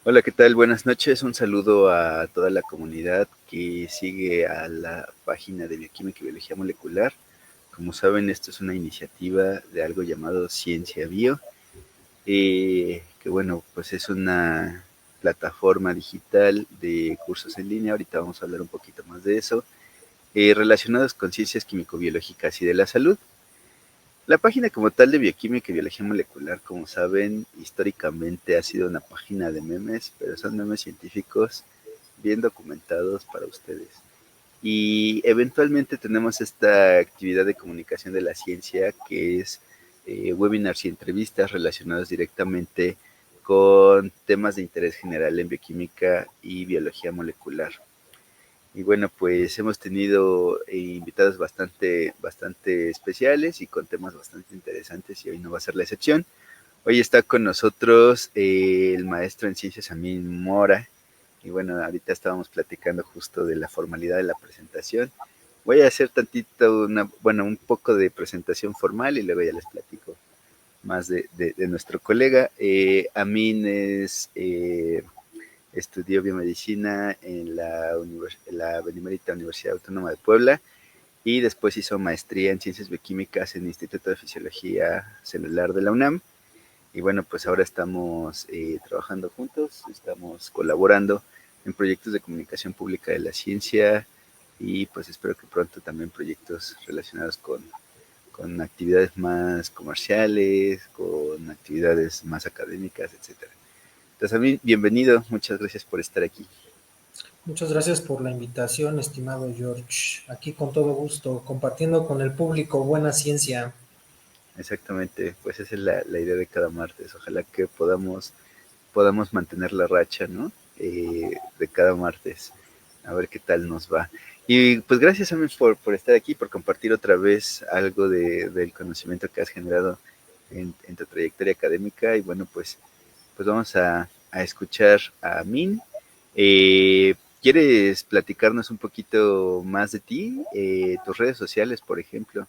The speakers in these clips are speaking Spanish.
Hola, ¿qué tal? Buenas noches. Un saludo a toda la comunidad que sigue a la página de Bioquímica y Biología Molecular. Como saben, esto es una iniciativa de algo llamado Ciencia Bio, que bueno, pues es una plataforma digital de cursos en línea. Ahorita vamos a hablar un poquito más de eso, relacionados con ciencias químico-biológicas y de la salud. La página como tal de Bioquímica y Biología Molecular, como saben, históricamente ha sido una página de memes, pero son memes científicos bien documentados para ustedes. Y eventualmente tenemos esta actividad de comunicación de la ciencia que es webinars y entrevistas relacionados directamente con temas de interés general en bioquímica y biología molecular. Y bueno, pues hemos tenido invitados bastante especiales y con temas bastante interesantes y hoy no va a ser la excepción. Hoy está con nosotros el maestro en ciencias Amin Mora. Y bueno, ahorita estábamos platicando justo de la formalidad de la presentación. Voy a hacer un poco de presentación formal y luego ya les platico más de nuestro colega. Amin estudió biomedicina en la Benemérita Universidad Autónoma de Puebla y después hizo maestría en ciencias bioquímicas en el Instituto de Fisiología Celular de la UNAM. Y bueno, pues ahora estamos trabajando juntos, estamos colaborando en proyectos de comunicación pública de la ciencia y pues espero que pronto también proyectos relacionados con actividades más comerciales, con actividades más académicas, etcétera. Entonces, a mí, bienvenido, muchas gracias por estar aquí. Muchas gracias por la invitación, estimado George. Aquí con todo gusto, compartiendo con el público buena ciencia. Exactamente, pues esa es la idea de cada martes. Ojalá que podamos mantener la racha, ¿no? De cada martes. A ver qué tal nos va. Y pues gracias a mí por estar aquí, por compartir otra vez algo del conocimiento que has generado en tu trayectoria académica. Y bueno, pues vamos a escuchar a Min. ¿Quieres platicarnos un poquito más de ti? Tus redes sociales, por ejemplo.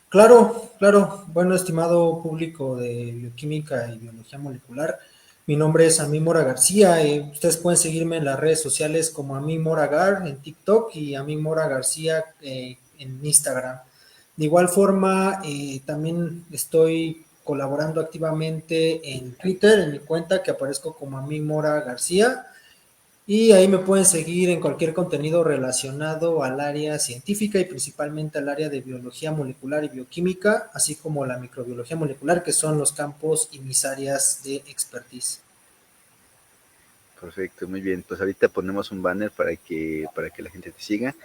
Claro, claro. Bueno, estimado público de bioquímica y biología molecular, mi nombre es Amí Mora García. Ustedes pueden seguirme en las redes sociales como Amí Mora Gar en TikTok y Amí Mora García en Instagram. De igual forma, también estoy colaborando activamente en Twitter, en mi cuenta que aparezco como Amí Mora García. Y ahí me pueden seguir en cualquier contenido relacionado al área científica y principalmente al área de biología molecular y bioquímica, así como la microbiología molecular, que son los campos y mis áreas de expertise. Perfecto, muy bien. Pues ahorita ponemos un banner para que la gente te siga.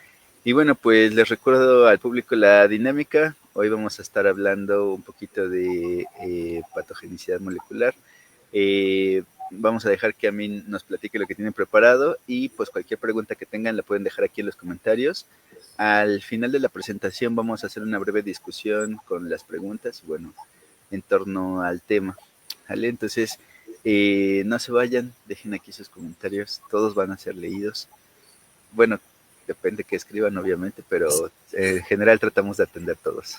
Y bueno, pues les recuerdo al público la dinámica. Hoy vamos a estar hablando un poquito de patogenicidad molecular. Vamos a dejar que Amin nos platique lo que tienen preparado y pues cualquier pregunta que tengan la pueden dejar aquí en los comentarios. Al final de la presentación vamos a hacer una breve discusión con las preguntas y bueno, en torno al tema. ¿Vale? Entonces, no se vayan, dejen aquí sus comentarios, todos van a ser leídos. Bueno, depende que escriban, obviamente, pero en general tratamos de atender todos.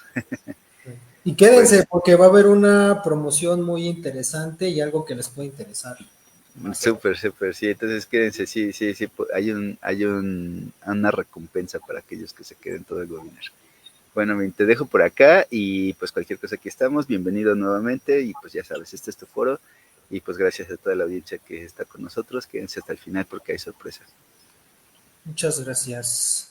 Y quédense Pues porque va a haber una promoción muy interesante y algo que les puede interesar más adelante. súper, sí. Entonces quédense, sí. Una recompensa para aquellos que se queden todo el webinar. Bueno, te dejo por acá y pues cualquier cosa aquí estamos. Bienvenido nuevamente y pues ya sabes, este es tu foro y pues gracias a toda la audiencia que está con nosotros. Quédense hasta el final porque hay sorpresa. Muchas gracias.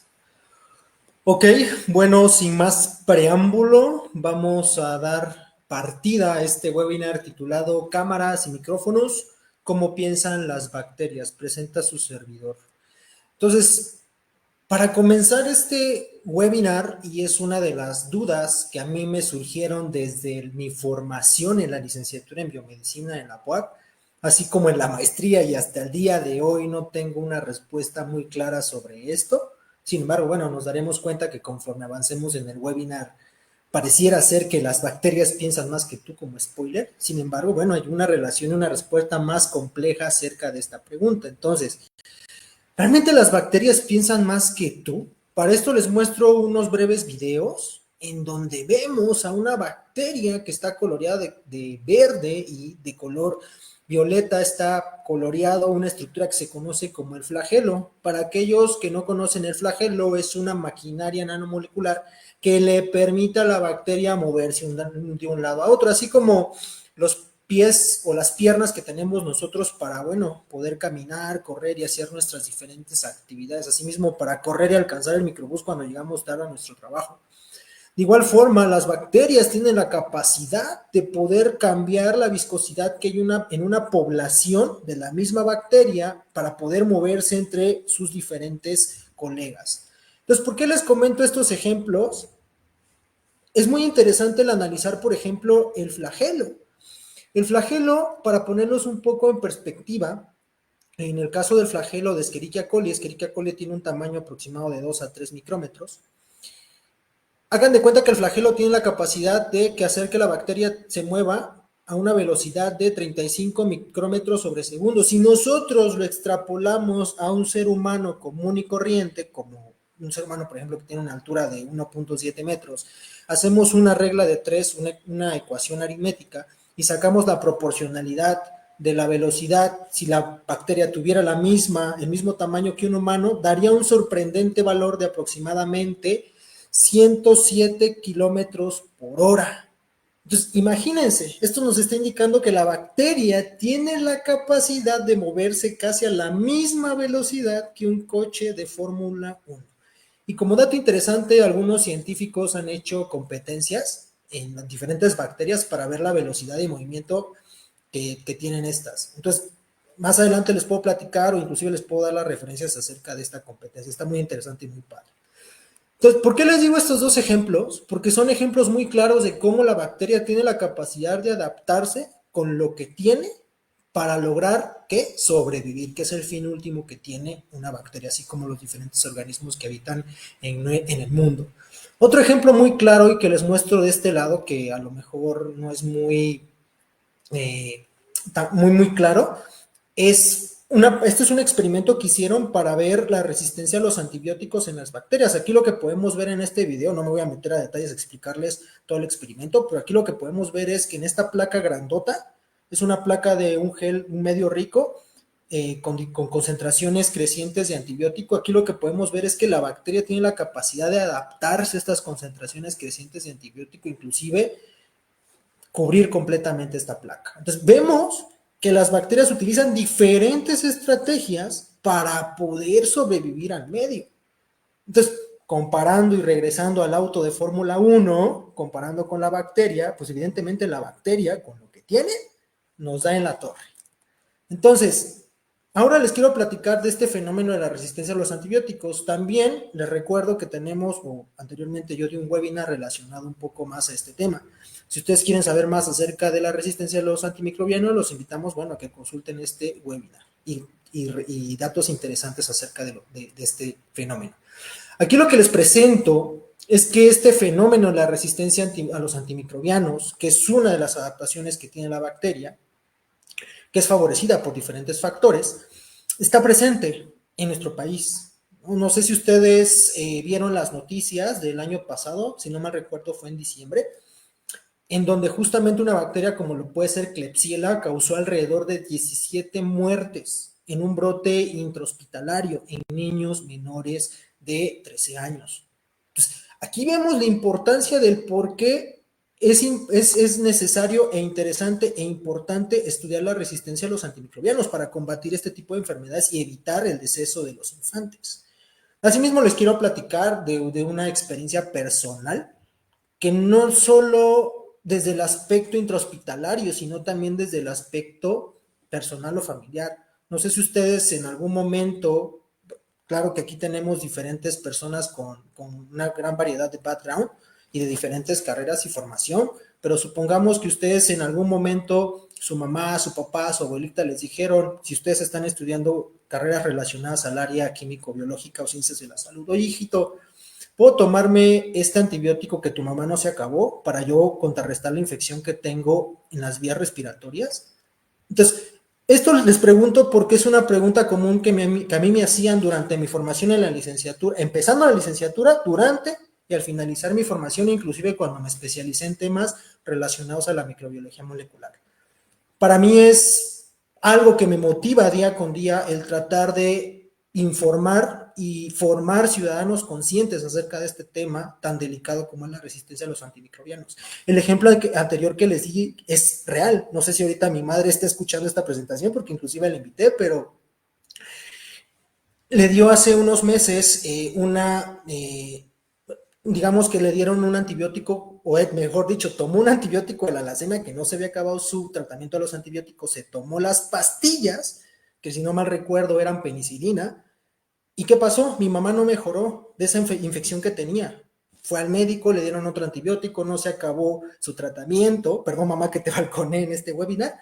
Ok, bueno, sin más preámbulo, vamos a dar partida a este webinar titulado Cámaras y micrófonos, ¿cómo piensan las bacterias? Presenta su servidor. Entonces, para comenzar este webinar, y es una de las dudas que a mí me surgieron desde mi formación en la licenciatura en biomedicina en la UAP, así como en la maestría y hasta el día de hoy no tengo una respuesta muy clara sobre esto. Sin embargo, bueno, nos daremos cuenta que conforme avancemos en el webinar, pareciera ser que las bacterias piensan más que tú como spoiler. Sin embargo, bueno, hay una relación y una respuesta más compleja acerca de esta pregunta. Entonces, ¿realmente las bacterias piensan más que tú? Para esto les muestro unos breves videos en donde vemos a una bacteria que está coloreada de verde y de color violeta está coloreado una estructura que se conoce como el flagelo. Para aquellos que no conocen, el flagelo es una maquinaria nanomolecular que le permite a la bacteria moverse de un lado a otro, así como los pies o las piernas que tenemos nosotros para, bueno, poder caminar, correr y hacer nuestras diferentes actividades. Asimismo, para correr y alcanzar el microbús cuando llegamos tarde a nuestro trabajo. De igual forma, las bacterias tienen la capacidad de poder cambiar la viscosidad que hay en una población de la misma bacteria para poder moverse entre sus diferentes colegas. Entonces, ¿por qué les comento estos ejemplos? Es muy interesante el analizar, por ejemplo, el flagelo. El flagelo, para ponernos un poco en perspectiva, en el caso del flagelo de Escherichia coli tiene un tamaño aproximado de 2 a 3 micrómetros. Hagan de cuenta que el flagelo tiene la capacidad de hacer que la bacteria se mueva a una velocidad de 35 micrómetros sobre segundo. Si nosotros lo extrapolamos a un ser humano común y corriente, como un ser humano, por ejemplo, que tiene una altura de 1.7 metros, hacemos una regla de 3, una ecuación aritmética, y sacamos la proporcionalidad de la velocidad. Si la bacteria tuviera el mismo tamaño que un humano, daría un sorprendente valor de aproximadamente 107 kilómetros por hora. Entonces, imagínense, esto nos está indicando que la bacteria tiene la capacidad de moverse casi a la misma velocidad que un coche de Fórmula 1. Y como dato interesante, algunos científicos han hecho competencias en diferentes bacterias para ver la velocidad de movimiento que tienen estas. Entonces, más adelante les puedo platicar o inclusive les puedo dar las referencias acerca de esta competencia. Está muy interesante y muy padre. Entonces, ¿por qué les digo estos dos ejemplos? Porque son ejemplos muy claros de cómo la bacteria tiene la capacidad de adaptarse con lo que tiene para lograr que sobrevivir, que es el fin último que tiene una bacteria, así como los diferentes organismos que habitan en el mundo. Otro ejemplo muy claro y que les muestro de este lado, que a lo mejor no es muy claro, esto es un experimento que hicieron para ver la resistencia a los antibióticos en las bacterias. Aquí lo que podemos ver en este video, no me voy a meter a detalles a explicarles todo el experimento, pero aquí lo que podemos ver es que en esta placa grandota, es una placa de un gel medio rico, con concentraciones crecientes de antibiótico. Aquí lo que podemos ver es que la bacteria tiene la capacidad de adaptarse a estas concentraciones crecientes de antibiótico, inclusive cubrir completamente esta placa. Entonces, vemos que las bacterias utilizan diferentes estrategias para poder sobrevivir al medio. Entonces, comparando y regresando al auto de Fórmula 1, comparando con la bacteria, pues evidentemente la bacteria, con lo que tiene, nos da en la torre. Entonces, ahora les quiero platicar de este fenómeno de la resistencia a los antibióticos. También les recuerdo que tenemos, o anteriormente yo di un webinar relacionado un poco más a este tema. Si ustedes quieren saber más acerca de la resistencia a los antimicrobianos, los invitamos, bueno, a que consulten este webinar y datos interesantes acerca de este fenómeno. Aquí lo que les presento es que este fenómeno de la resistencia a los antimicrobianos, que es una de las adaptaciones que tiene la bacteria, que es favorecida por diferentes factores, está presente en nuestro país. No sé si ustedes vieron las noticias del año pasado, si no mal recuerdo fue en diciembre, en donde justamente una bacteria como lo puede ser Klebsiella causó alrededor de 17 muertes en un brote intrahospitalario en niños menores de 13 años. Entonces, aquí vemos la importancia del por qué es necesario e interesante e importante estudiar la resistencia a los antimicrobianos para combatir este tipo de enfermedades y evitar el deceso de los infantes. Asimismo, les quiero platicar de una experiencia personal que no solo desde el aspecto intrahospitalario, sino también desde el aspecto personal o familiar. No sé si ustedes en algún momento, claro que aquí tenemos diferentes personas con una gran variedad de background y de diferentes carreras y formación, pero supongamos que ustedes en algún momento, su mamá, su papá, su abuelita les dijeron, si ustedes están estudiando carreras relacionadas al área químico-biológica o ciencias de la salud, oye, hijito, ¿puedo tomarme este antibiótico que tu mamá no se acabó para yo contrarrestar la infección que tengo en las vías respiratorias? Entonces, esto les pregunto porque es una pregunta común que a mí me hacían durante mi formación en la licenciatura, empezando la licenciatura, durante y al finalizar mi formación, inclusive cuando me especialicé en temas relacionados a la microbiología molecular. Para mí es algo que me motiva día con día el tratar de informar y formar ciudadanos conscientes acerca de este tema tan delicado como es la resistencia a los antimicrobianos. El ejemplo anterior que les di es real. No sé si ahorita mi madre está escuchando esta presentación porque inclusive la invité, pero le dio hace unos meses digamos que le dieron un antibiótico, o mejor dicho, tomó un antibiótico de la leucemia que no se había acabado su tratamiento de los antibióticos, se tomó las pastillas, que si no mal recuerdo eran penicilina, ¿y qué pasó? Mi mamá no mejoró de esa infección que tenía. Fue al médico, le dieron otro antibiótico, no se acabó su tratamiento, perdón mamá que te balconé en este webinar,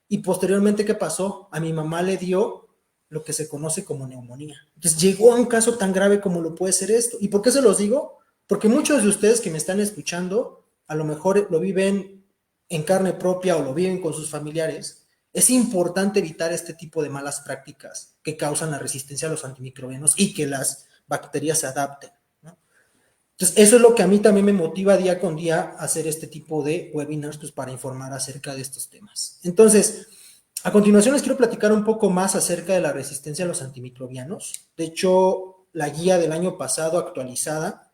y posteriormente, ¿qué pasó? A mi mamá le dio lo que se conoce como neumonía. Entonces llegó a un caso tan grave como lo puede ser esto. ¿Y por qué se los digo? Porque muchos de ustedes que me están escuchando, a lo mejor lo viven en carne propia o lo viven con sus familiares. Es importante evitar este tipo de malas prácticas que causan la resistencia a los antimicrobianos y que las bacterias se adapten, ¿no? Entonces, eso es lo que a mí también me motiva día con día a hacer este tipo de webinars, pues, para informar acerca de estos temas. Entonces, a continuación les quiero platicar un poco más acerca de la resistencia a los antimicrobianos. De hecho, la guía del año pasado actualizada,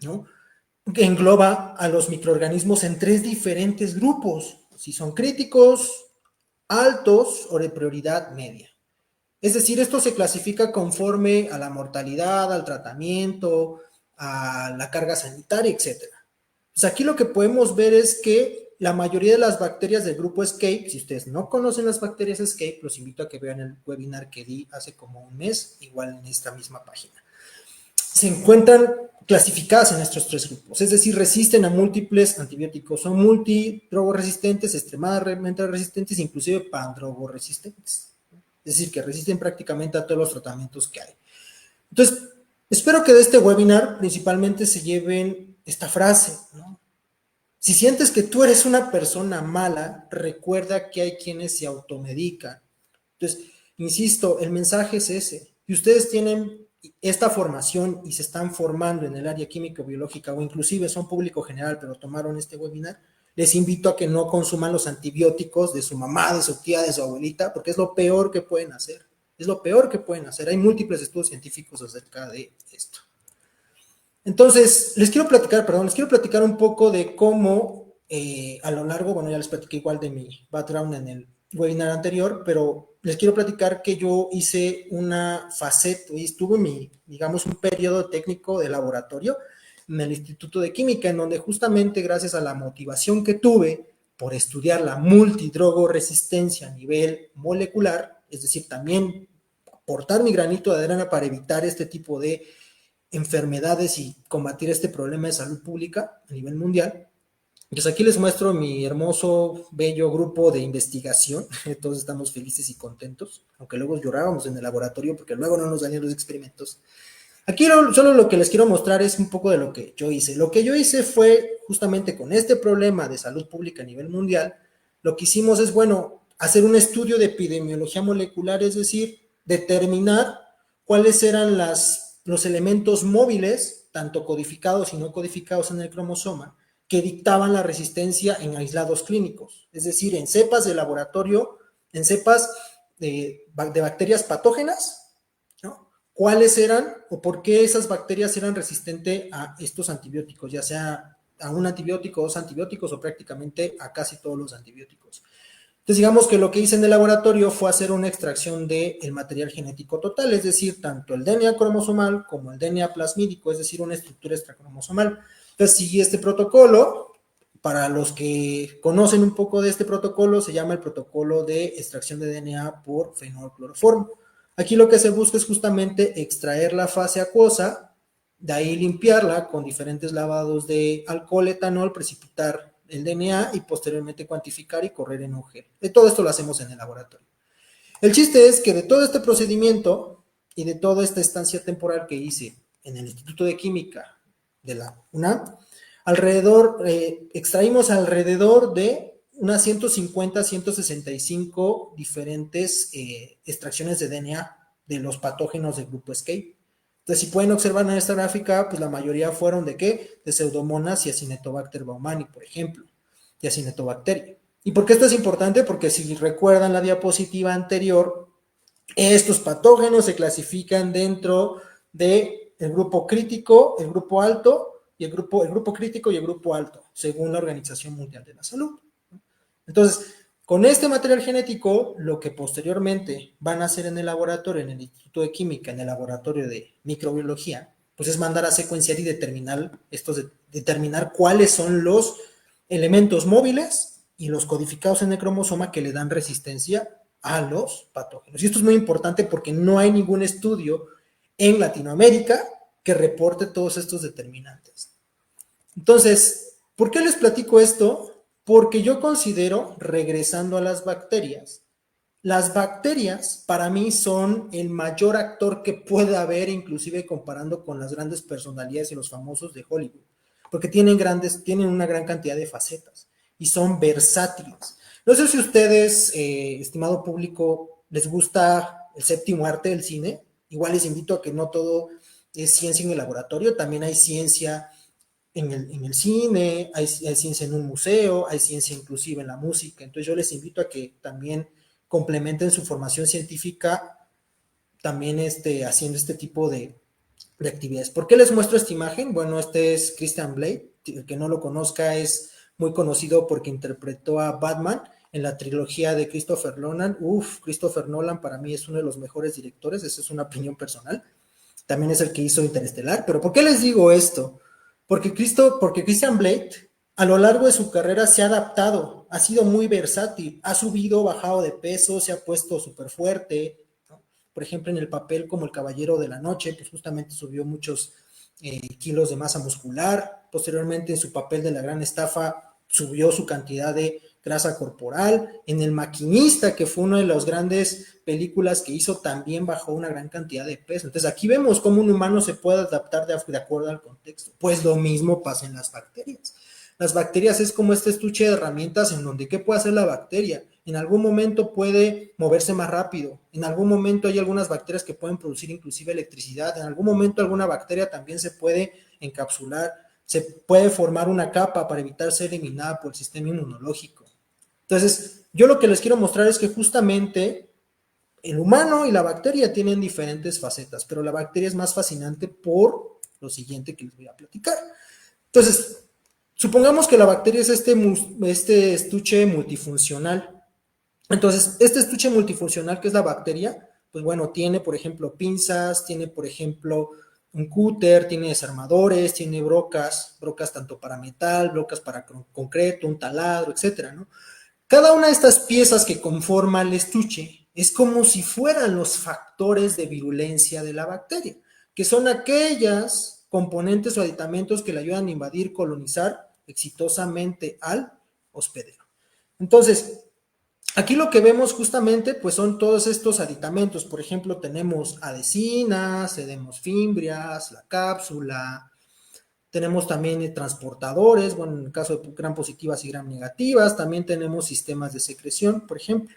¿no?, que engloba a los microorganismos en 3 diferentes grupos, si son críticos, altos o de prioridad media. Es decir, esto se clasifica conforme a la mortalidad, al tratamiento, a la carga sanitaria, etc. Pues aquí lo que podemos ver es que la mayoría de las bacterias del grupo ESCAPE, si ustedes no conocen las bacterias ESCAPE, los invito a que vean el webinar que di hace como un mes, igual en esta misma página. Se encuentran clasificadas en estos 3 grupos, es decir, resisten a múltiples antibióticos, son multidrogoresistentes, extremadamente resistentes, inclusive pandrogoresistentes. Es decir, que resisten prácticamente a todos los tratamientos que hay. Entonces, espero que de este webinar principalmente se lleven esta frase, ¿no? Si sientes que tú eres una persona mala, recuerda que hay quienes se automedican. Entonces, insisto, el mensaje es ese. Si ustedes tienen esta formación y se están formando en el área químico-biológica o inclusive son público general, pero tomaron este webinar, les invito a que no consuman los antibióticos de su mamá, de su tía, de su abuelita, porque es lo peor que pueden hacer. Es lo peor que pueden hacer. Hay múltiples estudios científicos acerca de esto. Entonces, les quiero platicar un poco de cómo a lo largo, bueno, ya les platiqué igual de mi background en el webinar anterior, pero les quiero platicar que yo hice una faceta, estuve digamos, un periodo técnico de laboratorio en el Instituto de Química, en donde justamente gracias a la motivación que tuve por estudiar la multidrogoresistencia a nivel molecular, es decir, también aportar mi granito de arena para evitar este tipo de enfermedades y combatir este problema de salud pública a nivel mundial. Pues aquí les muestro mi hermoso, bello grupo de investigación. Todos estamos felices y contentos, aunque luego llorábamos en el laboratorio porque luego no nos salían los experimentos. Aquí solo lo que les quiero mostrar es un poco de lo que yo hice. Lo que yo hice fue justamente con este problema de salud pública a nivel mundial, lo que hicimos es, bueno, hacer un estudio de epidemiología molecular, es decir, determinar cuáles eran los elementos móviles, tanto codificados y no codificados en el cromosoma, que dictaban la resistencia en aislados clínicos, es decir, en cepas de laboratorio, en cepas de bacterias patógenas, ¿no? ¿Cuáles eran o por qué esas bacterias eran resistentes a estos antibióticos, ya sea a un antibiótico, 2 antibióticos o prácticamente a casi todos los antibióticos? Entonces, digamos que lo que hice en el laboratorio fue hacer una extracción del material genético total, es decir, tanto el DNA cromosomal como el DNA plasmídico, es decir, una estructura extracromosomal. Entonces, seguí este protocolo. Para los que conocen un poco de este protocolo, se llama el protocolo de extracción de DNA por fenolcloroformo. Aquí lo que se busca es justamente extraer la fase acuosa, de ahí limpiarla con diferentes lavados de alcohol, etanol, precipitar el DNA y posteriormente cuantificar y correr en un gel. De todo esto lo hacemos en el laboratorio. El chiste es que de todo este procedimiento y de toda esta estancia temporal que hice en el Instituto de Química de la UNAM, extraímos alrededor de unas 150, 165 diferentes extracciones de DNA de los patógenos del grupo ESCAPE. Entonces, si pueden observar en esta gráfica, pues la mayoría fueron ¿de qué? De Pseudomonas y Acinetobacter baumannii, por ejemplo, y Acinetobacteria. ¿Y por qué esto es importante? Porque si recuerdan la diapositiva anterior, estos patógenos se clasifican dentro del grupo crítico, el grupo alto, y el grupo crítico y el grupo alto, según la Organización Mundial de la Salud. Entonces, con este material genético, lo que posteriormente van a hacer en el laboratorio, en el Instituto de Química, en el laboratorio de microbiología, pues es mandar a secuenciar y determinar cuáles son los elementos móviles y los codificados en el cromosoma que le dan resistencia a los patógenos. Y esto es muy importante porque no hay ningún estudio en Latinoamérica que reporte todos estos determinantes. Entonces, ¿por qué les platico esto? Porque yo considero, regresando a las bacterias para mí son el mayor actor que puede haber, inclusive comparando con las grandes personalidades y los famosos de Hollywood, porque tienen una gran cantidad de facetas y son versátiles. No sé si ustedes, estimado público, les gusta el séptimo arte del cine. Igual les invito a que no todo es ciencia en el laboratorio, también hay ciencia en el cine, hay ciencia en un museo, hay ciencia inclusive en la música. Entonces yo les invito a que también complementen su formación científica también haciendo este tipo de actividades. ¿Por qué les muestro esta imagen? Bueno, este es Christian Blake. El que no lo conozca es muy conocido porque interpretó a Batman en la trilogía de Christopher Nolan. Christopher Nolan para mí es uno de los mejores directores, esa es una opinión personal. También es el que hizo Interestelar. Pero ¿por qué les digo esto? Porque Christian Blake a lo largo de su carrera se ha adaptado, ha sido muy versátil, ha subido, bajado de peso, se ha puesto súper fuerte, ¿no? Por ejemplo, en el papel como el Caballero de la Noche, pues justamente subió muchos kilos de masa muscular. Posteriormente, en su papel de la Gran Estafa, subió su cantidad de grasa corporal. En El Maquinista, que fue una de las grandes películas que hizo, también bajó una gran cantidad de peso. Entonces aquí vemos cómo un humano se puede adaptar de acuerdo al contexto. Pues lo mismo pasa en las bacterias. Las bacterias es como este estuche de herramientas en donde ¿qué puede hacer la bacteria? En algún momento puede moverse más rápido, en algún momento hay algunas bacterias que pueden producir inclusive electricidad, en algún momento alguna bacteria también se puede encapsular, se puede formar una capa para evitar ser eliminada por el sistema inmunológico. Entonces, yo lo que les quiero mostrar es que justamente el humano y la bacteria tienen diferentes facetas, pero la bacteria es más fascinante por lo siguiente que les voy a platicar. Entonces, supongamos que la bacteria es este estuche multifuncional. Entonces, este estuche multifuncional que es la bacteria, pues bueno, tiene, por ejemplo, pinzas, tiene, por ejemplo, un cúter, tiene desarmadores, tiene brocas tanto para metal, brocas para concreto, un taladro, etcétera, ¿no? Cada una de estas piezas que conforman el estuche es como si fueran los factores de virulencia de la bacteria, que son aquellas componentes o aditamentos que le ayudan a invadir, colonizar exitosamente al hospedero. Entonces, aquí lo que vemos justamente pues son todos estos aditamentos. Por ejemplo, tenemos adhesinas, tenemos fimbrias, la cápsula, tenemos también transportadores, bueno, en el caso de gram positivas y gram negativas, también tenemos sistemas de secreción, por ejemplo,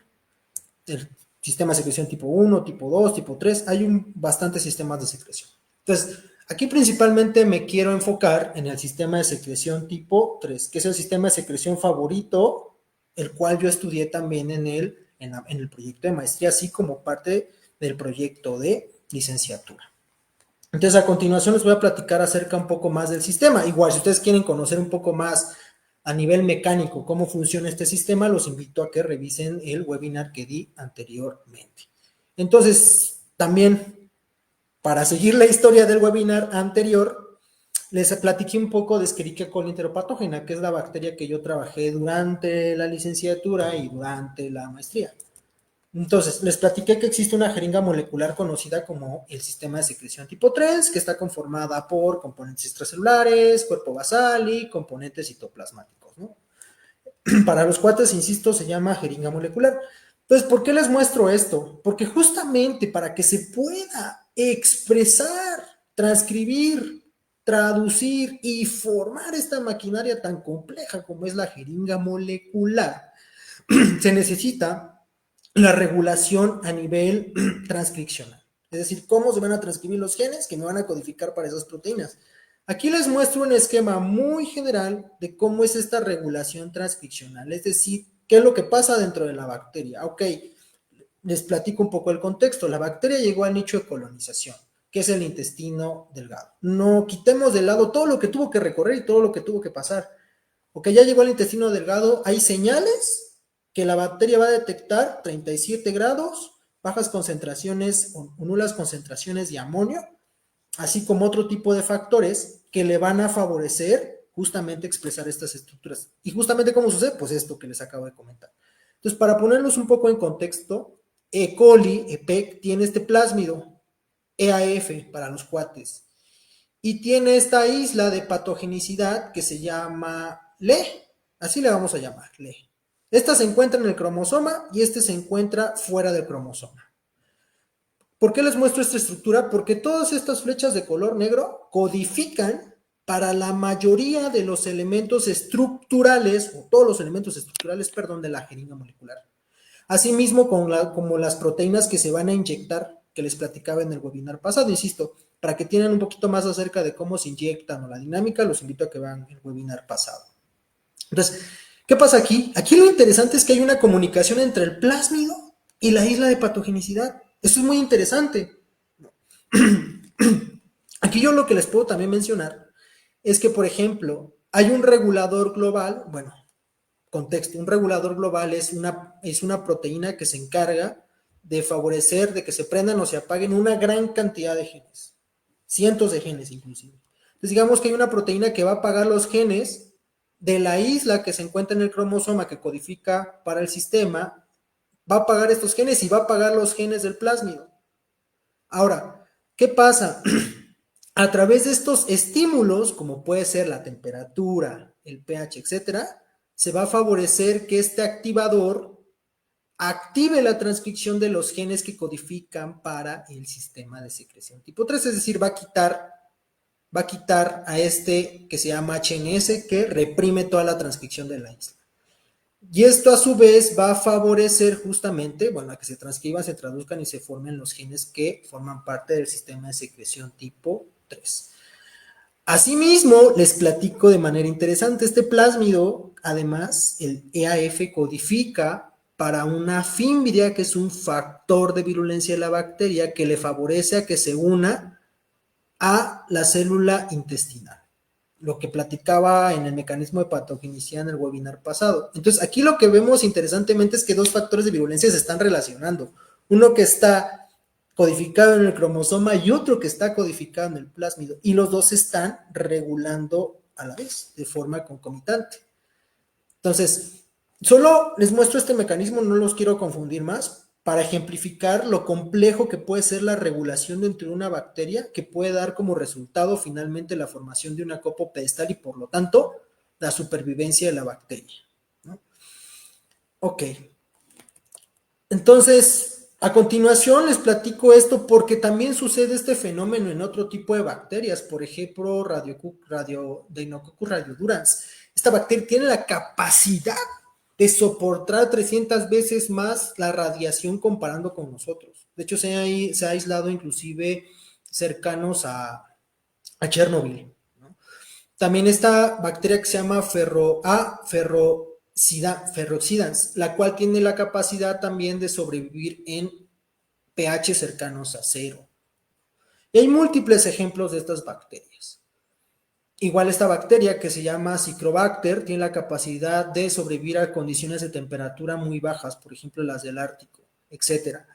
el sistema de secreción tipo 1, tipo 2, tipo 3, hay bastantes sistemas de secreción. Entonces, aquí principalmente me quiero enfocar en el sistema de secreción tipo 3, que es el sistema de secreción favorito, el cual yo estudié también en el proyecto de maestría, así como parte del proyecto de licenciatura. Entonces, a continuación les voy a platicar acerca un poco más del sistema. Igual, si ustedes quieren conocer un poco más a nivel mecánico cómo funciona este sistema, los invito a que revisen el webinar que di anteriormente. Entonces, también, para seguir la historia del webinar anterior, les platiqué un poco de Escherichia coli enteropatógena, que es la bacteria que yo trabajé durante la licenciatura y durante la maestría. Entonces, les platiqué que existe una jeringa molecular conocida como el sistema de secreción tipo 3, que está conformada por componentes extracelulares, cuerpo basal y componentes citoplasmáticos, ¿no? Para los cuates, insisto, se llama jeringa molecular. Entonces, ¿por qué les muestro esto? Porque justamente para que se pueda expresar, transcribir, traducir y formar esta maquinaria tan compleja como es la jeringa molecular, se necesita la regulación a nivel transcripcional. Es decir, cómo se van a transcribir los genes que me van a codificar para esas proteínas. Aquí les muestro un esquema muy general de cómo es esta regulación transcripcional, es decir, qué es lo que pasa dentro de la bacteria. Ok, les platico un poco el contexto. La bacteria llegó al nicho de colonización, que es el intestino delgado. No quitemos de lado todo lo que tuvo que recorrer y todo lo que tuvo que pasar. Ok, ya llegó al intestino delgado, hay señales que la bacteria va a detectar: 37 grados, bajas concentraciones o nulas concentraciones de amonio, así como otro tipo de factores que le van a favorecer justamente expresar estas estructuras. ¿Y justamente cómo sucede? Pues esto que les acabo de comentar. Entonces, para ponerlos un poco en contexto, E. coli, EPEC, tiene este plásmido, EAF para los cuates, y tiene esta isla de patogenicidad que se llama LE, así le vamos a llamar, LE. Esta se encuentra en el cromosoma y este se encuentra fuera del cromosoma. ¿Por qué les muestro esta estructura? Porque todas estas flechas de color negro codifican para la mayoría de los elementos estructurales, o todos los elementos estructurales, perdón, de la jeringa molecular. Asimismo, como las proteínas que se van a inyectar, que les platicaba en el webinar pasado, insisto, para que tienen un poquito más acerca de cómo se inyectan o la dinámica, los invito a que vean el webinar pasado. Entonces, ¿qué pasa aquí? Aquí lo interesante es que hay una comunicación entre el plásmido y la isla de patogenicidad. Esto es muy interesante. Aquí yo lo que les puedo también mencionar es que, por ejemplo, hay un regulador global, bueno, contexto, un regulador global es una proteína que se encarga de favorecer de que se prendan o se apaguen una gran cantidad de genes, cientos de genes inclusive. Entonces digamos que hay una proteína que va a apagar los genes de la isla que se encuentra en el cromosoma que codifica para el sistema, va a apagar estos genes y va a apagar los genes del plásmido. Ahora, ¿qué pasa? A través de estos estímulos, como puede ser la temperatura, el pH, etcétera, se va a favorecer que este activador active la transcripción de los genes que codifican para el sistema de secreción tipo 3, es decir, va a quitar a este que se llama HNS, que reprime toda la transcripción de la isla. Y esto a su vez va a favorecer justamente, bueno, a que se transcriban, se traduzcan y se formen los genes que forman parte del sistema de secreción tipo 3. Asimismo, les platico de manera interesante, este plásmido, además, el EAF codifica para una fimbriа, que es un factor de virulencia de la bacteria que le favorece a que se una a la célula intestinal. Lo que platicaba en el mecanismo de patogenicidad en el webinar pasado. Entonces, aquí lo que vemos interesantemente es que dos factores de virulencia se están relacionando. Uno que está codificado en el cromosoma y otro que está codificado en el plásmido. Y los dos se están regulando a la vez, de forma concomitante. Entonces, solo les muestro este mecanismo, no los quiero confundir más, para ejemplificar lo complejo que puede ser la regulación dentro de una bacteria, que puede dar como resultado finalmente la formación de una copa pedestal y por lo tanto la supervivencia de la bacteria, ¿no? Ok, entonces a continuación les platico esto porque también sucede este fenómeno en otro tipo de bacterias, por ejemplo Deinococcus radiodurans. Esta bacteria tiene la capacidad de soportar 300 veces más la radiación comparando con nosotros. De hecho, se ha aislado inclusive cercanos a Chernobyl, ¿no? También esta bacteria que se llama ferroxidans, la cual tiene la capacidad también de sobrevivir en pH cercanos a cero. Y hay múltiples ejemplos de estas bacterias. Igual esta bacteria que se llama Cicrobacter tiene la capacidad de sobrevivir a condiciones de temperatura muy bajas, por ejemplo las del Ártico, etcétera.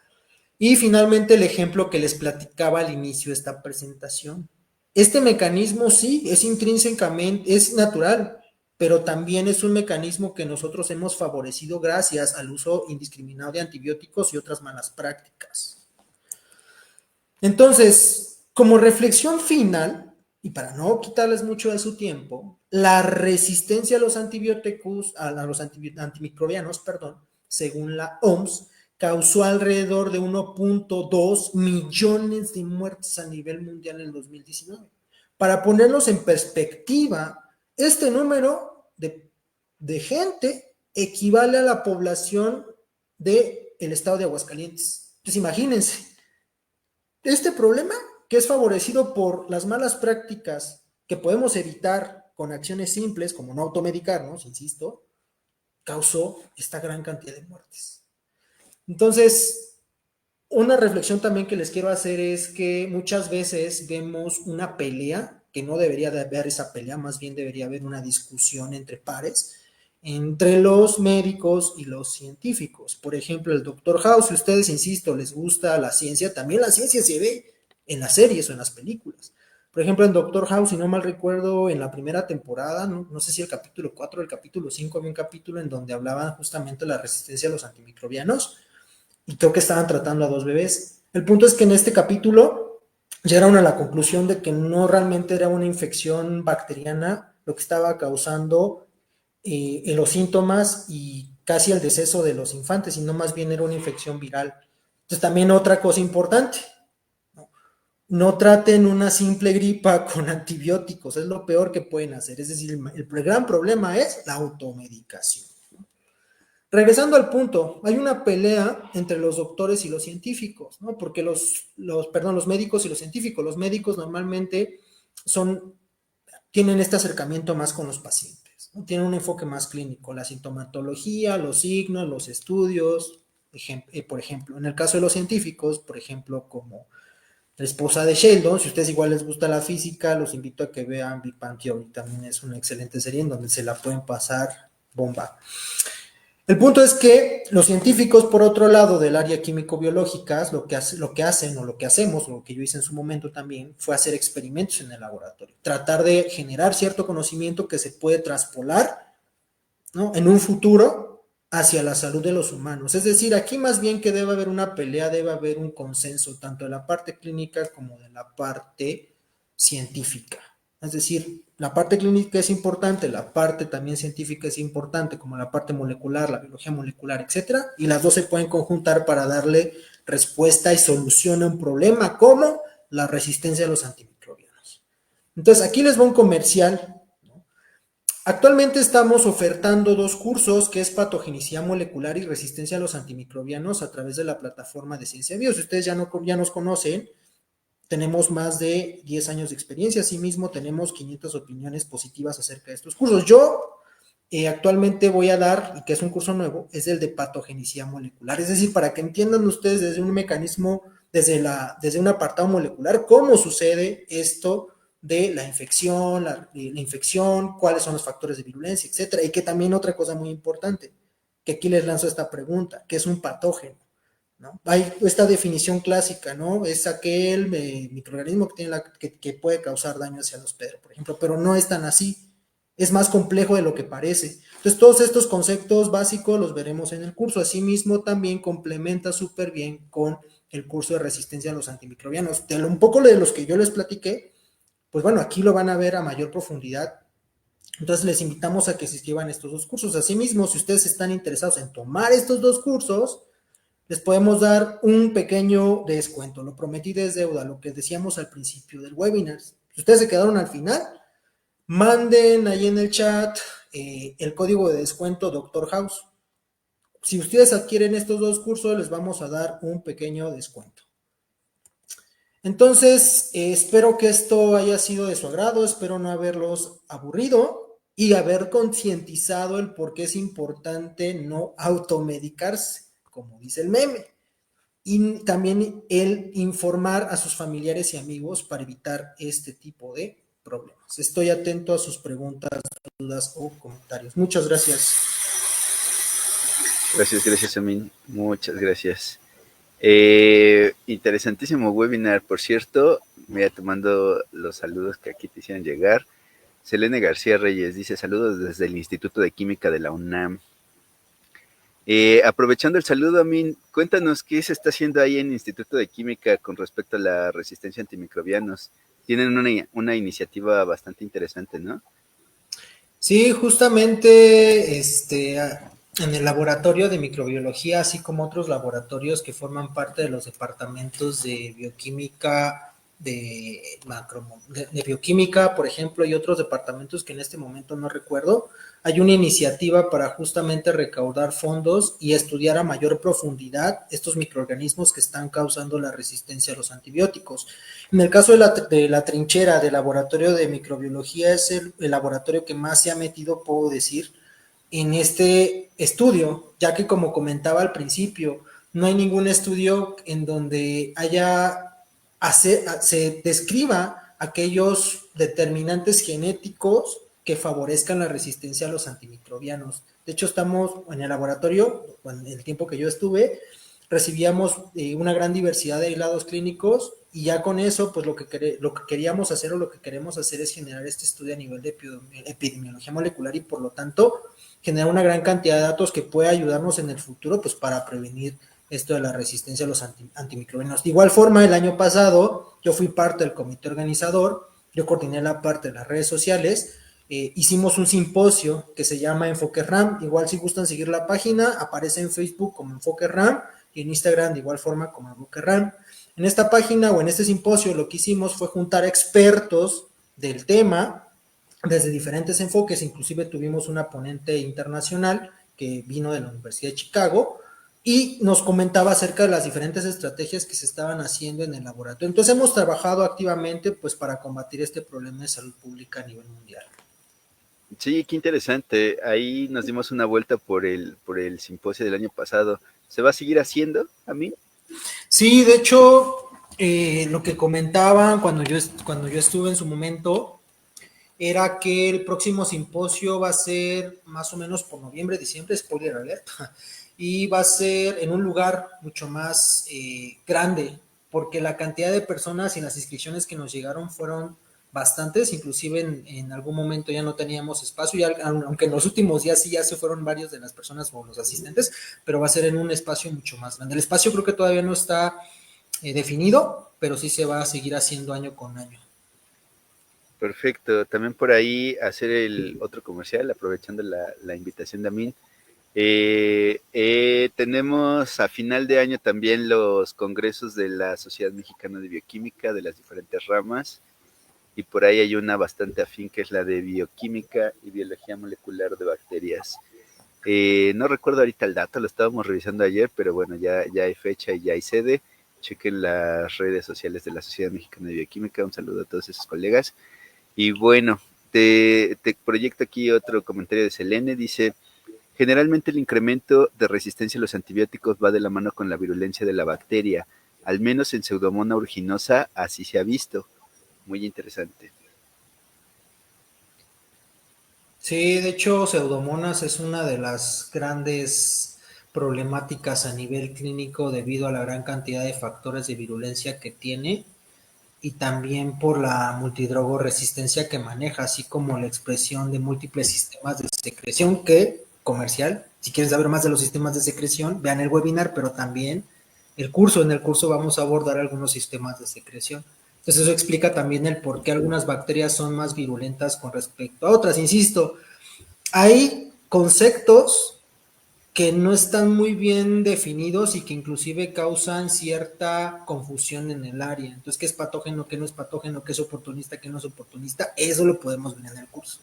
Y finalmente el ejemplo que les platicaba al inicio de esta presentación. Este mecanismo sí es intrínsecamente, es natural, pero también es un mecanismo que nosotros hemos favorecido gracias al uso indiscriminado de antibióticos y otras malas prácticas. Entonces, como reflexión final, y para no quitarles mucho de su tiempo, la resistencia a los antibióticos, a los antimicrobianos, perdón, según la OMS, causó alrededor de 1.2 millones de muertes a nivel mundial en el 2019. Para ponerlos en perspectiva, este número de gente equivale a la población del estado de Aguascalientes. Entonces, imagínense, este problema, que es favorecido por las malas prácticas que podemos evitar con acciones simples, como no automedicarnos, insisto, causó esta gran cantidad de muertes. Entonces, una reflexión también que les quiero hacer es que muchas veces vemos una pelea, que no debería de haber esa pelea, más bien debería haber una discusión entre pares, entre los médicos y los científicos. Por ejemplo, el doctor House, si ustedes, insisto, les gusta la ciencia, también la ciencia se ve en las series o en las películas. Por ejemplo, en Doctor House, si no mal recuerdo, en la primera temporada, no sé si el capítulo 4 o el capítulo 5, había un capítulo en donde hablaban justamente de la resistencia a los antimicrobianos, y creo que estaban tratando a 2 bebés. El punto es que en este capítulo llegaron a la conclusión de que no realmente era una infección bacteriana lo que estaba causando los síntomas y casi el deceso de los infantes, sino más bien era una infección viral. Entonces también otra cosa importante, no traten una simple gripa con antibióticos, es lo peor que pueden hacer. Es decir, el gran problema es la automedicación. Regresando al punto, hay una pelea entre los doctores y los científicos, ¿no? Porque los médicos y los científicos. Los médicos normalmente tienen este acercamiento más con los pacientes, ¿no? Tienen un enfoque más clínico, la sintomatología, los signos, los estudios, por ejemplo. En el caso de los científicos, por ejemplo, como la esposa de Sheldon, si a ustedes igual les gusta la física, los invito a que vean Big Bang Theory, también es una excelente serie en donde se la pueden pasar bomba. El punto es que los científicos, por otro lado, del área químico-biológicas, lo que hacen, o lo que hacemos, lo que yo hice en su momento también, fue hacer experimentos en el laboratorio. Tratar de generar cierto conocimiento que se puede traspolar, ¿no?, en un futuro hacia la salud de los humanos. Es decir, aquí más bien que debe haber una pelea, debe haber un consenso, tanto de la parte clínica como de la parte científica. Es decir, la parte clínica es importante, la parte también científica es importante, como la parte molecular, la biología molecular, etcétera, y las dos se pueden conjuntar para darle respuesta y solución a un problema como la resistencia a los antimicrobianos. Entonces, aquí les va un comercial. Actualmente estamos ofertando 2 cursos, que es patogenicidad molecular y resistencia a los antimicrobianos, a través de la plataforma de Ciencia Bio. Si ustedes ya nos conocen, tenemos más de 10 años de experiencia. Asimismo, tenemos 500 opiniones positivas acerca de estos cursos. Yo actualmente voy a dar, y que es un curso nuevo, es el de patogenicidad molecular. Es decir, para que entiendan ustedes desde un mecanismo, desde un apartado molecular, cómo sucede esto de la infección, cuáles son los factores de virulencia, etcétera. Y que también otra cosa muy importante, que aquí les lanzo esta pregunta, ¿qué es un patógeno? ¿No? Hay esta definición clásica, ¿no? Es aquel microorganismo que puede causar daño hacia el hospedero, por ejemplo, pero no es tan así, es más complejo de lo que parece. Entonces, todos estos conceptos básicos los veremos en el curso. Asimismo, también complementa súper bien con el curso de resistencia a los antimicrobianos. Un poco de los que yo les platiqué, pues bueno, aquí lo van a ver a mayor profundidad. Entonces, les invitamos a que se inscriban estos 2 cursos. Asimismo, si ustedes están interesados en tomar estos 2 cursos, les podemos dar un pequeño descuento. Lo prometido es deuda, lo que decíamos al principio del webinar. Si ustedes se quedaron al final, manden ahí en el chat el código de descuento Doctor House. Si ustedes adquieren estos 2 cursos, les vamos a dar un pequeño descuento. Entonces, espero que esto haya sido de su agrado, espero no haberlos aburrido y haber concientizado el por qué es importante no automedicarse, como dice el meme. Y también el informar a sus familiares y amigos para evitar este tipo de problemas. Estoy atento a sus preguntas, dudas o comentarios. Muchas gracias. Gracias, Amin. Muchas gracias. Interesantísimo webinar, por cierto. Mira, tomando los saludos que aquí te hicieron llegar. Selene García Reyes dice: saludos desde el Instituto de Química de la UNAM. Aprovechando el saludo, Amin, cuéntanos qué se está haciendo ahí en el Instituto de Química con respecto a la resistencia a antimicrobianos. Tienen una iniciativa bastante interesante, ¿no? Sí, justamente en el laboratorio de microbiología, así como otros laboratorios que forman parte de los departamentos de bioquímica de bioquímica, por ejemplo, y otros departamentos que en este momento no recuerdo, hay una iniciativa para justamente recaudar fondos y estudiar a mayor profundidad estos microorganismos que están causando la resistencia a los antibióticos. En el caso de la trinchera del laboratorio de microbiología, es el laboratorio que más se ha metido, puedo decir, en este estudio, ya que como comentaba al principio, no hay ningún estudio en donde se describa aquellos determinantes genéticos que favorezcan la resistencia a los antimicrobianos. De hecho, estamos en el laboratorio, en el tiempo que yo estuve, recibíamos una gran diversidad de aislados clínicos y ya con eso, pues lo que queríamos hacer o lo que queremos hacer es generar este estudio a nivel de epidemiología molecular y por lo tanto generar una gran cantidad de datos que pueda ayudarnos en el futuro pues para prevenir esto de la resistencia a los antimicrobianos. De igual forma, el año pasado yo fui parte del comité organizador, yo coordiné la parte de las redes sociales, hicimos un simposio que se llama Enfoque RAM, igual si gustan seguir la página, aparece en Facebook como Enfoque RAM y en Instagram de igual forma como Enfoque RAM. En esta página o en este simposio lo que hicimos fue juntar expertos del tema desde diferentes enfoques, inclusive tuvimos una ponente internacional que vino de la Universidad de Chicago y nos comentaba acerca de las diferentes estrategias que se estaban haciendo en el laboratorio. Entonces hemos trabajado activamente pues para combatir este problema de salud pública a nivel mundial. Sí, qué interesante. Ahí nos dimos una vuelta por el simposio del año pasado. ¿Se va a seguir haciendo, a mí? Sí, de hecho, lo que comentaban cuando yo estuve en su momento era que el próximo simposio va a ser más o menos por noviembre, diciembre, spoiler alert, y va a ser en un lugar mucho más grande, porque la cantidad de personas y las inscripciones que nos llegaron fueron bastantes, inclusive en algún momento ya no teníamos espacio, ya, aunque en los últimos días sí ya se fueron varios de las personas o los asistentes, pero va a ser en un espacio mucho más grande. El espacio creo que todavía no está definido, pero sí se va a seguir haciendo año con año. Perfecto. También por ahí hacer el otro comercial, aprovechando la invitación de Amin. Tenemos a final de año también los congresos de la Sociedad Mexicana de Bioquímica, de las diferentes ramas, y por ahí hay una bastante afín que es la de bioquímica y biología molecular de bacterias. No recuerdo ahorita el dato, lo estábamos revisando ayer, pero bueno, ya hay fecha y ya hay sede. Chequen las redes sociales de la Sociedad Mexicana de Bioquímica. Un saludo a todos esos colegas. Y bueno, te proyecto aquí otro comentario de Selene. Dice, generalmente el incremento de resistencia a los antibióticos va de la mano con la virulencia de la bacteria. Al menos en Pseudomonas aeruginosa así se ha visto. Muy interesante. Sí, de hecho, Pseudomonas es una de las grandes problemáticas a nivel clínico debido a la gran cantidad de factores de virulencia que tiene y también por la multidrogoresistencia que maneja, así como la expresión de múltiples sistemas de secreción que comercial. Si quieren saber más de los sistemas de secreción, vean el webinar, pero también el curso. En el curso vamos a abordar algunos sistemas de secreción. Entonces eso explica también el por qué algunas bacterias son más virulentas con respecto a otras. Insisto, hay conceptos que no están muy bien definidos y que inclusive causan cierta confusión en el área. Entonces, ¿qué es patógeno, qué no es patógeno, qué es oportunista, qué no es oportunista? Eso lo podemos ver en el curso.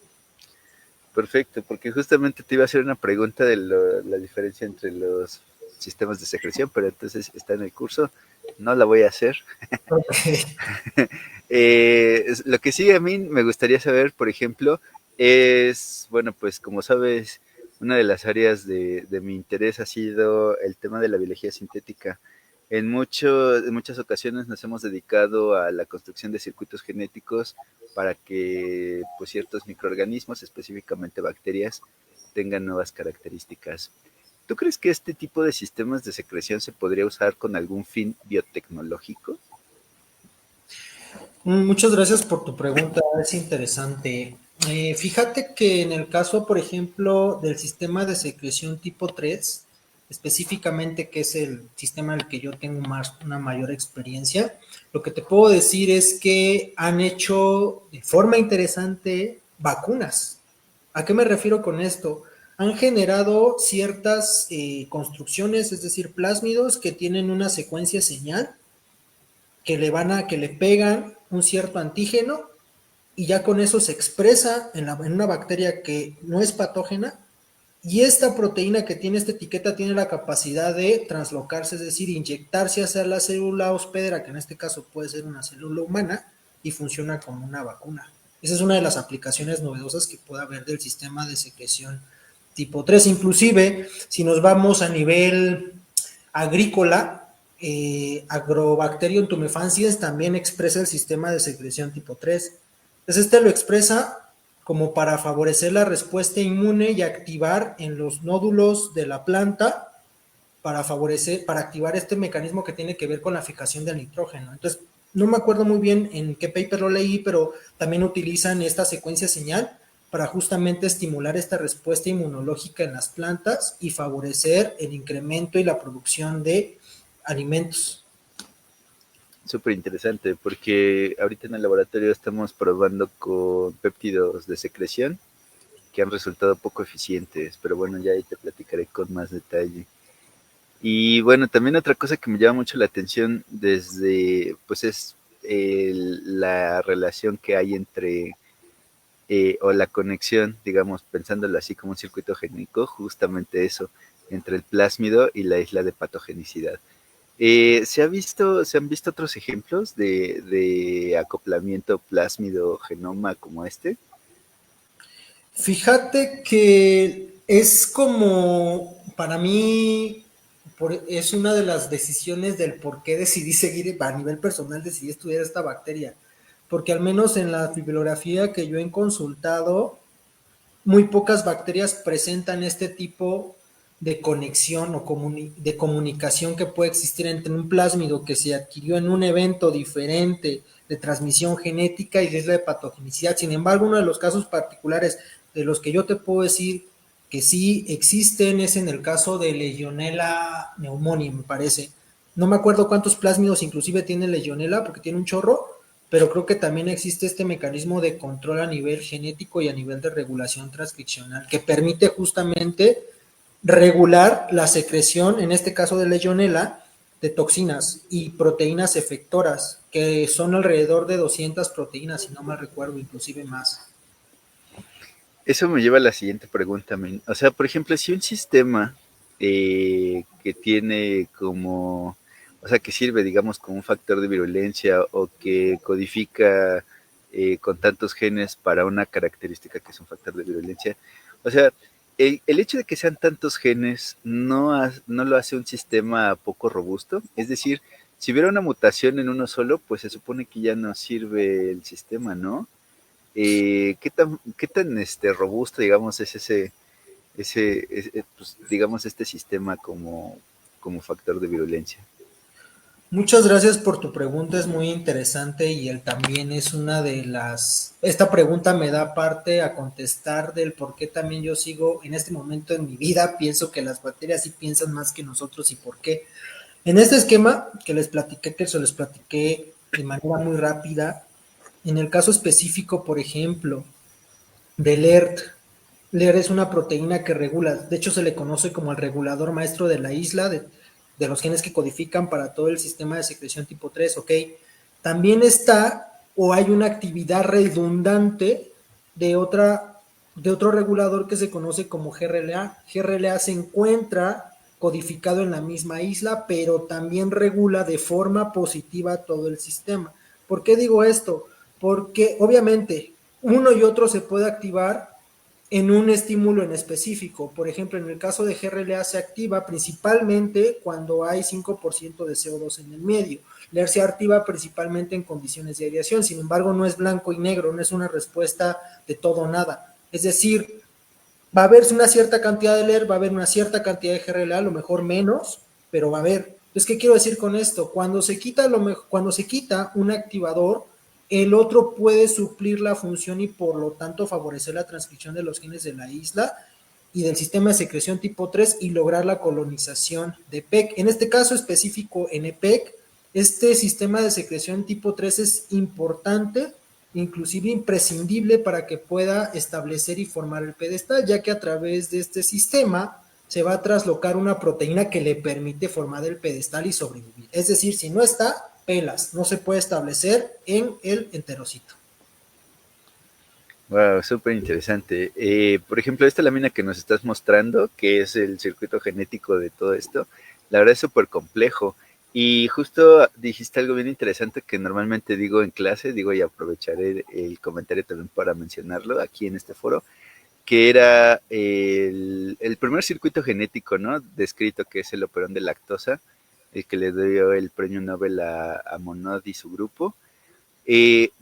Perfecto, porque justamente te iba a hacer una pregunta de la diferencia entre los sistemas de secreción, pero entonces está en el curso, no la voy a hacer. Okay. Lo que sí a mí me gustaría saber, por ejemplo, es, bueno, pues como sabes, una de las áreas de mi interés ha sido el tema de la biología sintética. En muchas ocasiones nos hemos dedicado a la construcción de circuitos genéticos para que pues, ciertos microorganismos, específicamente bacterias, tengan nuevas características. ¿Tú crees que este tipo de sistemas de secreción se podría usar con algún fin biotecnológico? Muchas gracias por tu pregunta, es interesante. Fíjate que en el caso, por ejemplo, del sistema de secreción tipo 3, específicamente que es el sistema en el que yo tengo una mayor experiencia, lo que te puedo decir es que han hecho de forma interesante vacunas. ¿A qué me refiero con esto? Han generado ciertas construcciones, es decir, plásmidos que tienen una secuencia señal que le pegan un cierto antígeno y ya con eso se expresa en una bacteria que no es patógena, y esta proteína que tiene esta etiqueta tiene la capacidad de translocarse, es decir, inyectarse hacia la célula hospedera, que en este caso puede ser una célula humana, y funciona como una vacuna. Esa es una de las aplicaciones novedosas que puede haber del sistema de secreción tipo 3. Inclusive, si nos vamos a nivel agrícola, Agrobacterium tumefaciens también expresa el sistema de secreción tipo 3. Entonces este lo expresa como para favorecer la respuesta inmune y activar en los nódulos de la planta para favorecer, para activar este mecanismo que tiene que ver con la fijación del nitrógeno. Entonces, no me acuerdo muy bien en qué paper lo leí, pero también utilizan esta secuencia señal para justamente estimular esta respuesta inmunológica en las plantas y favorecer el incremento y la producción de alimentos. Súper interesante, porque ahorita en el laboratorio estamos probando con péptidos de secreción que han resultado poco eficientes, pero bueno, ya ahí te platicaré con más detalle. Y bueno, también otra cosa que me llama mucho la atención desde, pues es la relación que hay entre, o la conexión, digamos, pensándolo así como un circuito génico, justamente eso, entre el plásmido y la isla de patogenicidad. Se han visto otros ejemplos de acoplamiento plásmido-genoma como este? Fíjate que es como, para mí, es una de las decisiones del por qué decidí seguir, a nivel personal, decidí estudiar esta bacteria. Porque al menos en la bibliografía que yo he consultado, muy pocas bacterias presentan este tipo de conexión o de comunicación que puede existir entre un plásmido que se adquirió en un evento diferente de transmisión genética y de patogenicidad. Sin embargo, uno de los casos particulares de los que yo te puedo decir que sí existen es en el caso de Legionella pneumoniae, me parece. No me acuerdo cuántos plásmidos inclusive tiene Legionella, porque tiene un chorro, pero creo que también existe este mecanismo de control a nivel genético y a nivel de regulación transcripcional que permite justamente regular la secreción, en este caso de Legionella, de toxinas y proteínas efectoras, que son alrededor de 200 proteínas, si no mal recuerdo, inclusive más. Eso me lleva a la siguiente pregunta. O sea, por ejemplo, si un sistema que tiene como, o sea, que sirve, digamos, como un factor de virulencia o que codifica con tantos genes para una característica que es un factor de virulencia, o sea, el hecho de que sean tantos genes no lo hace un sistema poco robusto. Es decir, si hubiera una mutación en uno solo, pues se supone que ya no sirve el sistema, ¿no? ¿Qué tan robusto, digamos, es pues, digamos, este sistema como factor de virulencia? Muchas gracias por tu pregunta, es muy interesante y él también es una de las... Esta pregunta me da parte a contestar del por qué también yo sigo en este momento en mi vida, pienso que las bacterias sí piensan más que nosotros y por qué. En este esquema que les platiqué, que se les platiqué de manera muy rápida, en el caso específico, por ejemplo, de LERT, LERT es una proteína que regula, de hecho se le conoce como el regulador maestro de la isla, de los genes que codifican para todo el sistema de secreción tipo 3, ¿ok? También está o hay una actividad redundante de, de otro regulador que se conoce como GRLA. GRLA se encuentra codificado en la misma isla, pero también regula de forma positiva todo el sistema. ¿Por qué digo esto? Porque obviamente uno y otro se puede activar en un estímulo en específico. Por ejemplo, en el caso de GRLA se activa principalmente cuando hay 5% de CO2 en el medio. LER se activa principalmente en condiciones de aireación, sin embargo no es blanco y negro, no es una respuesta de todo o nada. Es decir, va a haber una cierta cantidad de LER, va a haber una cierta cantidad de GRLA, a lo mejor menos, pero va a haber. Entonces, ¿qué quiero decir con esto? Cuando se quita un activador, el otro puede suplir la función y por lo tanto favorecer la transcripción de los genes de la isla y del sistema de secreción tipo 3 y lograr la colonización de PEC. En este caso específico en EPEC, este sistema de secreción tipo 3 es importante, inclusive imprescindible para que pueda establecer y formar el pedestal, ya que a través de este sistema se va a traslocar una proteína que le permite formar el pedestal y sobrevivir. Es decir, si no está, pelas, no se puede establecer en el enterocito. Wow, súper interesante. Por ejemplo, esta lámina que nos estás mostrando, que es el circuito genético de todo esto, la verdad es súper complejo. Y justo dijiste algo bien interesante que normalmente digo en clase, digo y aprovecharé el comentario también para mencionarlo aquí en este foro, que era el primer circuito genético, ¿no? Descrito, que es el operón de lactosa, el que le dio el premio Nobel a Monod y su grupo.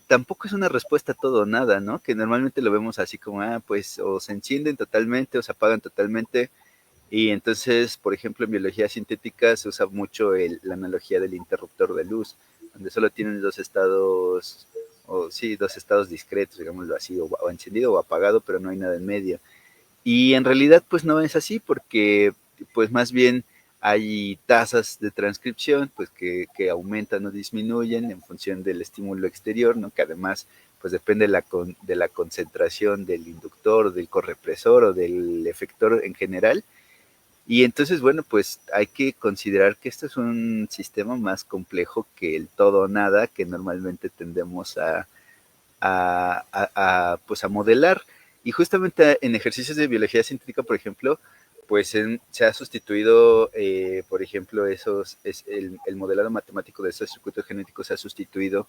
Tampoco es una respuesta a todo o nada, ¿no? Que normalmente lo vemos así como, pues o se encienden totalmente o se apagan totalmente. Y entonces, por ejemplo, en biología sintética se usa mucho la analogía del interruptor de luz, donde solo tienen dos estados, o sí, dos estados discretos, digámoslo así, o encendido o apagado, pero no hay nada en medio. Y en realidad pues no es así porque pues más bien hay tasas de transcripción pues que aumentan o disminuyen en función del estímulo exterior, ¿no? Que además pues depende de la concentración del inductor, del correpresor o del efector en general. Y entonces, bueno, pues hay que considerar que esto es un sistema más complejo que el todo o nada que normalmente tendemos pues a modelar. Y justamente en ejercicios de biología científica, por ejemplo, pues se ha sustituido, por ejemplo, el modelado matemático de esos circuitos genéticos se ha sustituido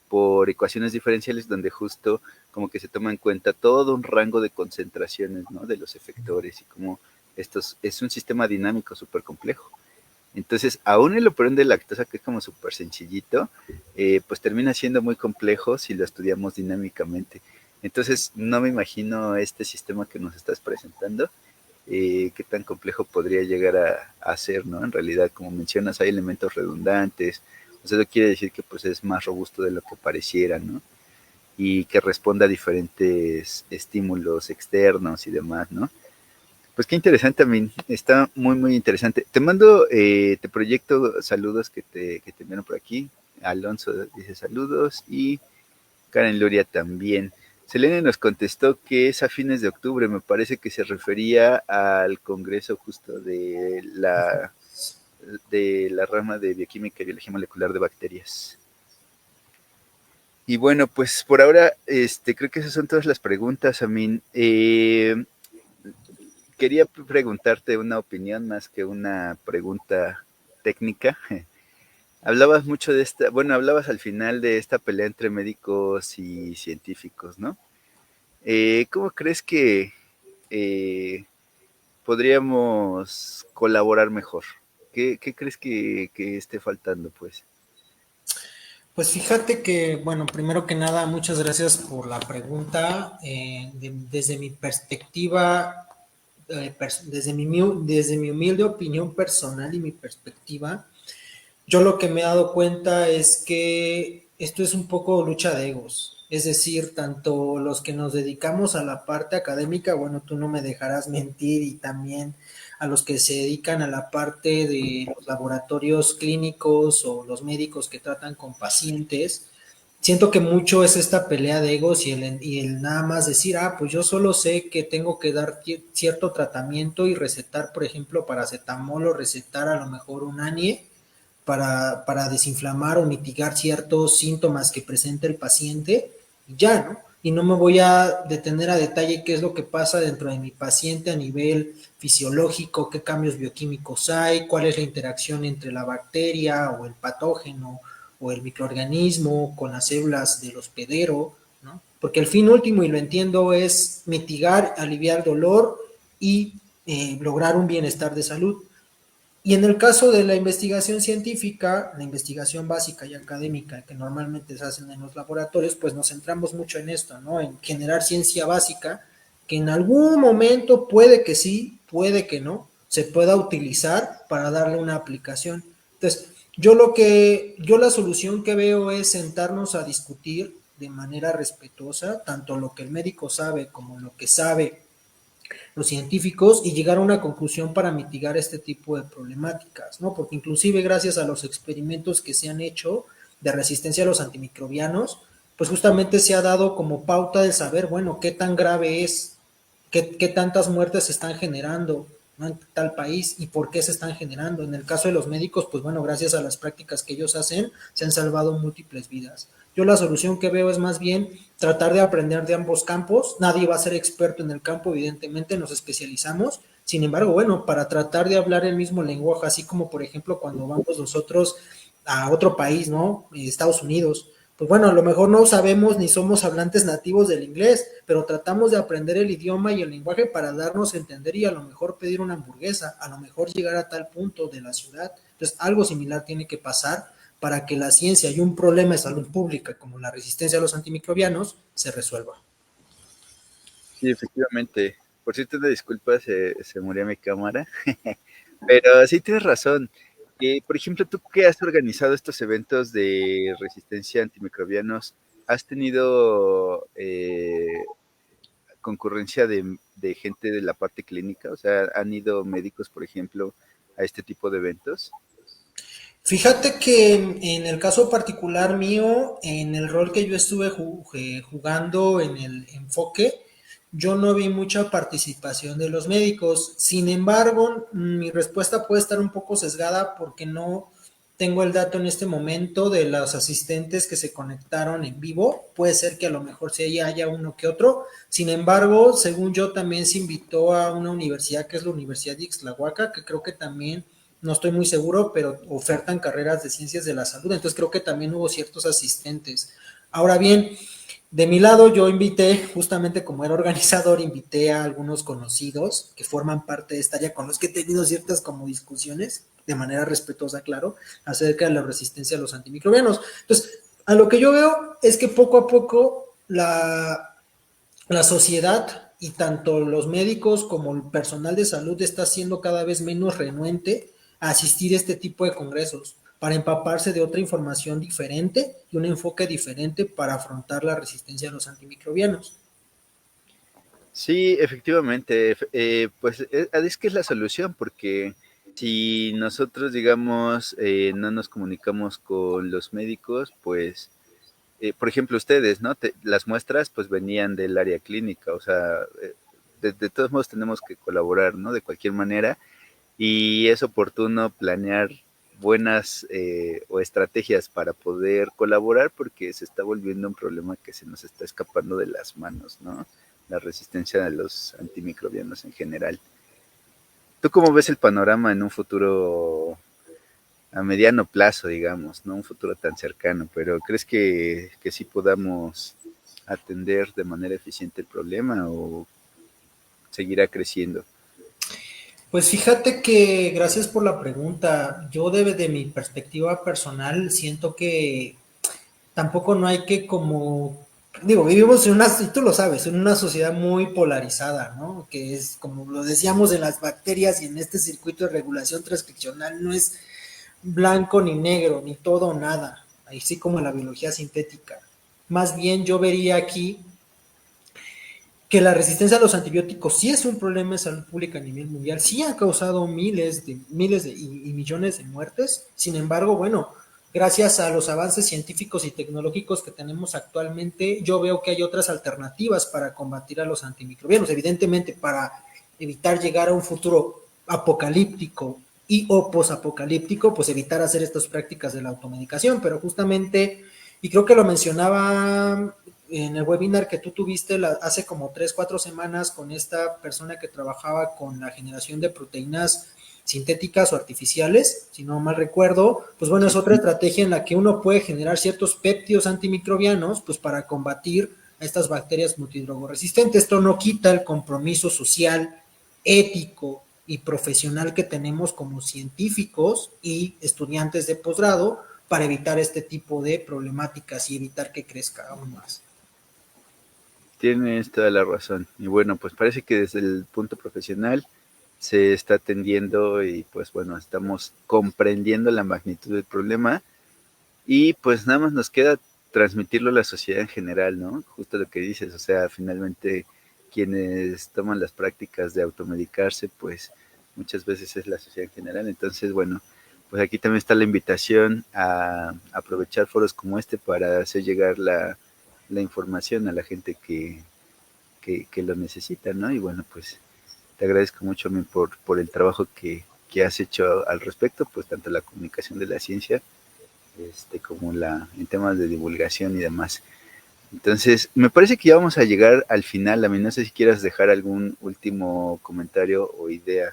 por ecuaciones diferenciales donde justo como que se toma en cuenta todo un rango de concentraciones, ¿no? De los efectores y como estos es un sistema dinámico súper complejo. Entonces, aún el operón de lactosa, que es como súper sencillito, pues termina siendo muy complejo si lo estudiamos dinámicamente. Entonces, no me imagino este sistema que nos estás presentando, qué tan complejo podría llegar a ser, ¿no? En realidad, como mencionas, hay elementos redundantes, o sea, eso quiere decir que pues es más robusto de lo que pareciera, ¿no? Y que responda a diferentes estímulos externos y demás, ¿no? Pues qué interesante, Amin. Está muy, muy interesante. Te mando, te proyecto saludos que te enviaron por aquí. Alonso dice saludos y Karen Luria también. Selene nos contestó que es a fines de octubre. Me parece que se refería al congreso justo de la rama de bioquímica y biología molecular de bacterias. Y bueno, pues por ahora, creo que esas son todas las preguntas, Amin. Quería preguntarte una opinión más que una pregunta técnica. Hablabas mucho de esta, bueno, hablabas al final de esta pelea entre médicos y científicos, ¿no? ¿Cómo crees que eh, podríamos colaborar mejor? ¿Qué crees que esté faltando, pues? Pues fíjate que, bueno, primero que nada, muchas gracias por la pregunta. Desde mi perspectiva, desde mi humilde opinión personal y mi perspectiva, yo lo que me he dado cuenta es que esto es un poco lucha de egos. Es decir, tanto los que nos dedicamos a la parte académica, bueno, tú no me dejarás mentir, y también a los que se dedican a la parte de los laboratorios clínicos o los médicos que tratan con pacientes, siento que mucho es esta pelea de egos y el nada más decir, pues yo solo sé que tengo que dar cierto tratamiento y recetar, por ejemplo, paracetamol o recetar a lo mejor un ANIE para desinflamar o mitigar ciertos síntomas que presenta el paciente, y ya, ¿no? Y no me voy a detener a detalle qué es lo que pasa dentro de mi paciente a nivel fisiológico, qué cambios bioquímicos hay, cuál es la interacción entre la bacteria o el patógeno o el microorganismo con las células del hospedero, ¿no? Porque el fin último, y lo entiendo, es mitigar, aliviar dolor y lograr un bienestar de salud. Y en el caso de la investigación científica, la investigación básica y académica que normalmente se hacen en los laboratorios, pues nos centramos mucho en esto, ¿no? En generar ciencia básica que en algún momento puede que sí, puede que no, se pueda utilizar para darle una aplicación. Entonces, yo la solución que veo es sentarnos a discutir de manera respetuosa tanto lo que el médico sabe como lo que sabe los científicos, y llegar a una conclusión para mitigar este tipo de problemáticas, ¿no? Porque inclusive gracias a los experimentos que se han hecho de resistencia a los antimicrobianos, pues justamente se ha dado como pauta de saber, bueno, qué tan grave es, qué tantas muertes se están generando, ¿no? En tal país y por qué se están generando. En el caso de los médicos, pues bueno, gracias a las prácticas que ellos hacen, se han salvado múltiples vidas. Yo la solución que veo es más bien tratar de aprender de ambos campos. Nadie va a ser experto en el campo, evidentemente, nos especializamos. Sin embargo, bueno, para tratar de hablar el mismo lenguaje, así como por ejemplo cuando vamos nosotros a otro país, ¿no? Estados Unidos, pues bueno, a lo mejor no sabemos ni somos hablantes nativos del inglés, pero tratamos de aprender el idioma y el lenguaje para darnos a entender y a lo mejor pedir una hamburguesa, a lo mejor llegar a tal punto de la ciudad. Entonces, algo similar tiene que pasar para que la ciencia y un problema de salud pública como la resistencia a los antimicrobianos se resuelva. Sí, efectivamente. Por cierto, una disculpa, se murió mi cámara. Pero sí tienes razón. Por ejemplo, tú que has organizado estos eventos de resistencia a antimicrobianos, ¿has tenido concurrencia de gente de la parte clínica? O sea, ¿han ido médicos, por ejemplo, a este tipo de eventos? Fíjate que en el caso particular mío, en el rol que yo estuve jugando en el enfoque, yo no vi mucha participación de los médicos. Sin embargo, mi respuesta puede estar un poco sesgada porque no tengo el dato en este momento de los asistentes que se conectaron en vivo. Puede ser que a lo mejor sí haya uno que otro. Sin embargo, según yo, también se invitó a una universidad que es la Universidad de Ixtlahuaca, que creo que también no estoy muy seguro, pero ofertan carreras de ciencias de la salud, entonces creo que también hubo ciertos asistentes. Ahora bien, de mi lado yo invité, justamente como era organizador, invité a algunos conocidos que forman parte de esta área con los que he tenido ciertas como discusiones, de manera respetuosa, claro, acerca de la resistencia a los antimicrobianos. Entonces, a lo que yo veo es que poco a poco la sociedad y tanto los médicos como el personal de salud está siendo cada vez menos renuente a asistir a este tipo de congresos para empaparse de otra información diferente y un enfoque diferente para afrontar la resistencia a los antimicrobianos. Sí, efectivamente, pues es que es la solución, porque si nosotros, digamos, no nos comunicamos con los médicos, pues, por ejemplo, ustedes, ¿no? Las muestras, pues, venían del área clínica, o sea, de todos modos tenemos que colaborar, ¿no? De cualquier manera, y es oportuno planear buenas o estrategias para poder colaborar porque se está volviendo un problema que se nos está escapando de las manos, ¿no? La resistencia a los antimicrobianos en general. ¿Tú cómo ves el panorama en un futuro a mediano plazo, digamos, no un futuro tan cercano, pero crees que sí podamos atender de manera eficiente el problema o seguirá creciendo? Pues fíjate que gracias por la pregunta. Yo de mi perspectiva personal siento que tampoco no hay que como, digo, vivimos en una, y tú lo sabes, en una sociedad muy polarizada, ¿no? Que es, como lo decíamos en las bacterias y en este circuito de regulación transcripcional, no es blanco ni negro, ni todo o nada, así como en la biología sintética. Más bien yo vería aquí que la resistencia a los antibióticos sí es un problema de salud pública a nivel mundial, sí ha causado y millones de muertes. Sin embargo, bueno, gracias a los avances científicos y tecnológicos que tenemos actualmente, yo veo que hay otras alternativas para combatir a los antimicrobianos. Evidentemente, para evitar llegar a un futuro apocalíptico y o posapocalíptico, pues evitar hacer estas prácticas de la automedicación, pero justamente, y creo que lo mencionaba en el webinar que tú tuviste hace como 3, 4 semanas con esta persona que trabajaba con la generación de proteínas sintéticas o artificiales, si no mal recuerdo, pues bueno, es Sí. otra estrategia en la que uno puede generar ciertos péptidos antimicrobianos, pues para combatir a estas bacterias multidrogoresistentes. Esto no quita el compromiso social, ético y profesional que tenemos como científicos y estudiantes de posgrado para evitar este tipo de problemáticas y evitar que crezca aún más. Tienes toda la razón. Y bueno, pues parece que desde el punto profesional se está atendiendo y pues bueno, estamos comprendiendo la magnitud del problema y pues nada más nos queda transmitirlo a la sociedad en general, ¿no? Justo lo que dices, o sea, finalmente quienes toman las prácticas de automedicarse, pues muchas veces es la sociedad en general. Entonces, bueno, pues aquí también está la invitación a aprovechar foros como este para hacer llegar la información a la gente que lo necesita, ¿no? Y bueno, pues te agradezco mucho a mí por el trabajo que has hecho al respecto, pues tanto la comunicación de la ciencia como en temas de divulgación y demás. Entonces, me parece que ya vamos a llegar al final. A mí no sé si quieras dejar algún último comentario o idea.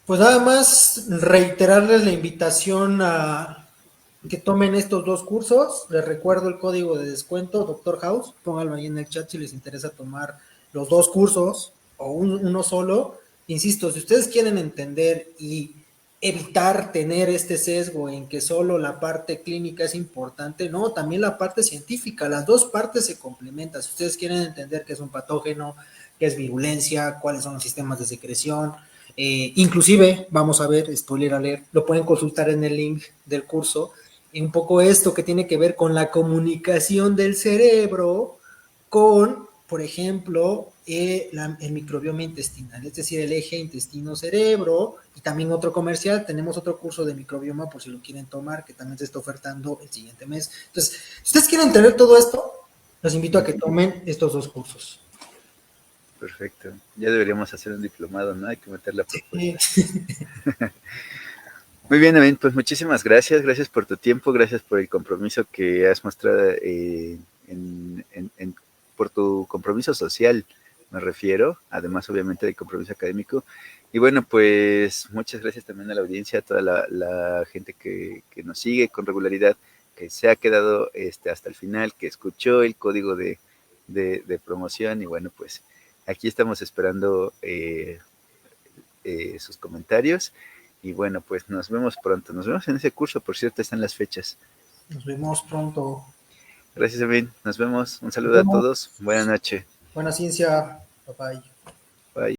Pues nada más reiterarles la invitación a que tomen estos dos cursos. Les recuerdo el código de descuento, Doctor House. Pónganlo ahí en el chat si les interesa tomar los dos cursos o uno solo. Insisto, si ustedes quieren entender y evitar tener este sesgo en que solo la parte clínica es importante, no, también la parte científica, las dos partes se complementan. Si ustedes quieren entender qué es un patógeno, qué es virulencia, cuáles son los sistemas de secreción, inclusive, vamos a ver, spoiler alert, lo pueden consultar en el link del curso, y un poco esto que tiene que ver con la comunicación del cerebro con, por ejemplo, el microbioma intestinal, es decir, el eje intestino-cerebro, y también otro comercial, tenemos otro curso de microbioma por si lo quieren tomar, que también se está ofertando el siguiente mes. Entonces, si ustedes quieren tener todo esto, los invito a que tomen estos dos cursos. Perfecto. Ya deberíamos hacer un diplomado, ¿no? Hay que meter la propuesta. Muy bien, Amin, pues muchísimas gracias. Gracias por tu tiempo, gracias por el compromiso que has mostrado por tu compromiso social, me refiero, además obviamente del compromiso académico. Y bueno, pues muchas gracias también a la audiencia, a toda la gente que nos sigue con regularidad, que se ha quedado hasta el final, que escuchó el código de promoción y bueno, pues aquí estamos esperando sus comentarios y bueno, pues nos vemos pronto. Nos vemos en ese curso, por cierto, están las fechas. Nos vemos pronto. Gracias, Emin. Nos vemos. Un Nos saludo a vemos. todos. Buenas noches. Buena ciencia. Bye bye. Bye.